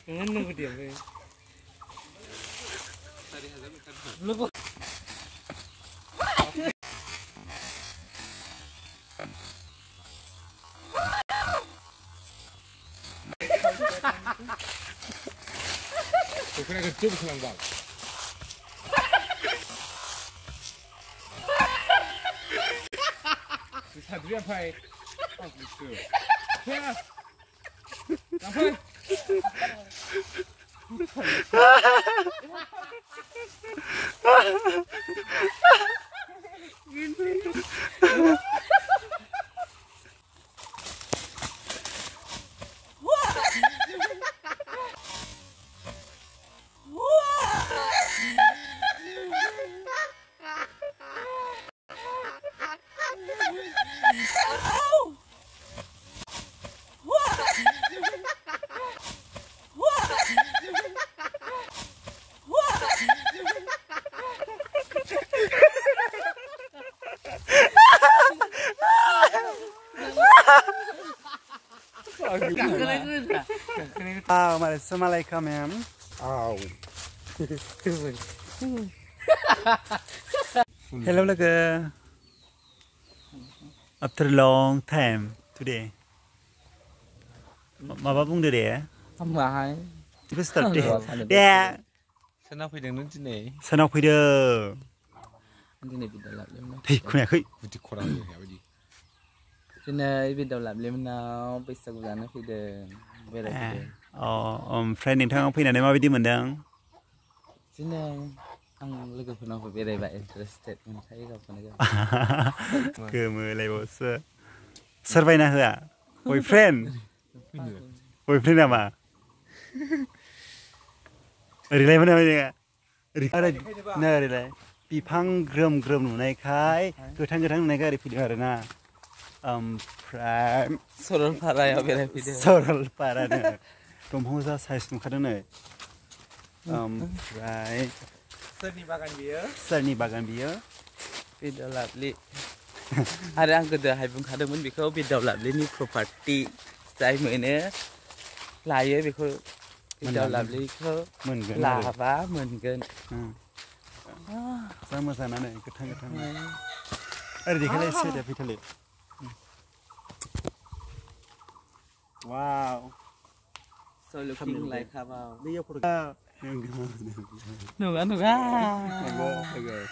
nunggu dia be. Lu 그냥 그 좁은 그냥 봐. 사두리 한 파이. 아, 그렇죠. 야, 한 파이. Assalamualaikum ma'am. Hello lover. After a long time today. Mama bung deh. Amai. Kita start deh. Deh. Senang pidang nun sini. Senang pidang. Nanti bidal lap lem. Hei, kau nak? Budi korang ni apa di? Sini bidal lap lem na, bwisagu lana pidang. Friend nintang fina ni mabidi mendang. Sini, ang lega pernah bidai interested dengan saya kau pernah ke? Kemulai bos. Survey nak ya? Boyfriend. Boyfriend apa? Relay mana ni? Ada, nah relay. Bipang gram nunai kai, getang nunai kai video ada na. Prime. Soral para ya bidai video. Soral para na. Tomhosa size muka dana. Prime. Serni bagan biar. Bidal lap li. Ada ang kedua hai bung kadang pun bikau bidal lap li ni property. Saya mana layar bikau bidal lap li kau lava mungkin. Sama sana nih ketang. Ada di kali saya dapat kali. Wow. So looking like how? Dia pura. Nuga. Agak.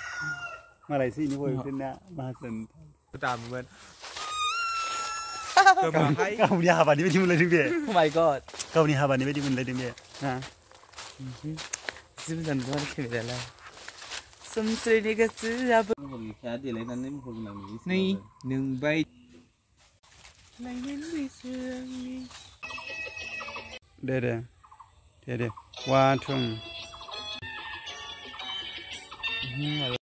Malaysia ini boyfriend nak bahasan. Pertama kan. Kau ni apa ni bedi mulai dia? Oh my god. Kau ni apa ni bedi mulai dia? Ha. Sebenarnya bukan kira lah. Semua ni kasi apa? Mungkin kaya dia lain nanti mungkin nanti. Ni, nung baik. Lain ni. Deh. 1, 2.